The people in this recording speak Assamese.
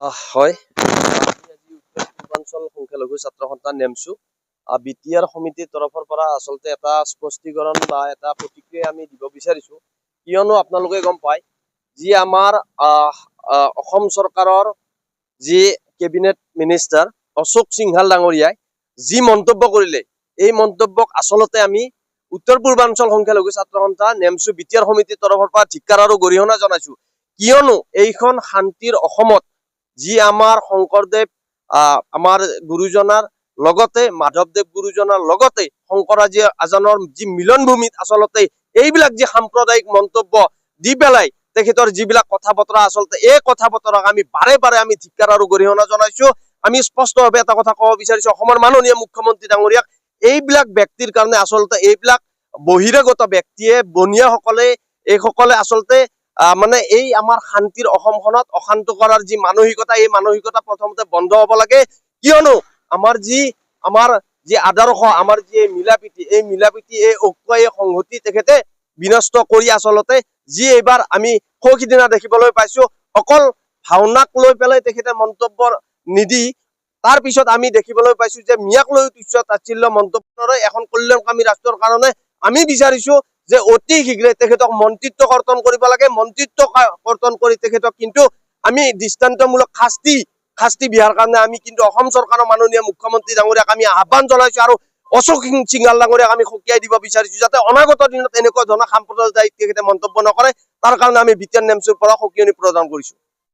হয় আমি আজি উত্তৰ পূৰ্বাঞ্চল সংখ্যালঘু ছাত্ৰ সন্থান নেমছো বিটিআৰ সমিতিৰ তৰফৰ পৰা আচলতে এটা স্পষ্টীকৰণ বা এটা প্ৰতিক্ৰিয়া আমি দিব বিচাৰিছো কিয়নো আপোনালোকে গম পায় যি আমাৰ অসম চৰকাৰৰ যি কেবিনেট মিনিষ্টাৰ অশোক সিংহাল ডাঙৰীয়াই যি মন্তব্য কৰিলে এই মন্তব্যক আচলতে আমি উত্তৰ পূৰ্বাঞ্চল সংখ্যালঘু ছাত্ৰ সন্থা নেমছো বিটিআৰ সমিতিৰ তৰফৰ পৰা ধিক্কাৰ আৰু গৰিহণা জনাইছো কিয়নো এইখন শান্তিৰ অসমত যি আমাৰ শংকৰদেৱ আমাৰ গুৰুজনাৰ লগতে মাধৱদেৱ গুৰুজনাৰ লগতে শংকৰাজী আজানৰ যি মিলন ভূমিত আচলতে এইবিলাক যি সাম্প্ৰদায়িক মন্তব্য দি পেলাই তেখেতৰ যিবিলাক কথা বতৰা আচলতে এই কথা বতৰাক আমি বাৰে বাৰে আমি ধিক্কাৰ আৰু গৰিহণা জনাইছো আমি স্পষ্টভাৱে এটা কথা ক'ব বিচাৰিছো অসমৰ মাননীয় মুখ্যমন্ত্ৰী ডাঙৰীয়াক এইবিলাক ব্যক্তিৰ কাৰণে আচলতে এইবিলাক বহিৰাগত ব্যক্তিয়ে বনিয়াসকলে এইসকলে আচলতে মানে এই আমাৰ শান্তিৰ অসমখনত অশান্ত কৰাৰ যি মানসিকতা এই মানসিকতা প্ৰথমতে বন্ধ হ'ব লাগে কিয়নো আমাৰ যি আদৰ্শ আমাৰ যি মিলাপ্ৰীতি এই ঐক্য এই সংহতি তেখেতে বিনষ্ট কৰি আচলতে যি এইবাৰ আমি সৌসিদিনা দেখিবলৈ পাইছো অকল ভাওনাক লৈ পেলাই তেখেতে মন্তব্য নিদি তাৰ পিছত আমি দেখিবলৈ পাইছো যে মিয়াক লৈ তুচ্ছ তাচ্ছিল্য মন্তব্যৰে এখন কল্যাণকামী ৰাষ্ট্ৰৰ কাৰণে আমি বিচাৰিছো যে অতি শীঘ্ৰে তেখেতক মন্ত্ৰিত্ব কৰ্তন কৰিব লাগে মন্ত্ৰিত্ব কৰ্তন কৰি তেখেতক কিন্তু আমি দৃষ্টান্তমূলক শাস্তি বিহাৰ কাৰণে আমি কিন্তু অসম চৰকাৰৰ মাননীয় মুখ্যমন্ত্ৰী ডাঙৰীয়াক আমি আহ্বান জনাইছো আৰু অশোক সিংহাল ডাঙৰীয়াক আমি সকীয়াই দিব বিচাৰিছো যাতে অনাগত দিনত এনেকুৱা ধৰণৰ সাম্প্ৰদায়িক তেখেতে মন্তব্য নকৰে তাৰ কাৰণে আমি বিটিআৰ নেমছোৰ পৰা সকিয়নি প্ৰদান কৰিছো।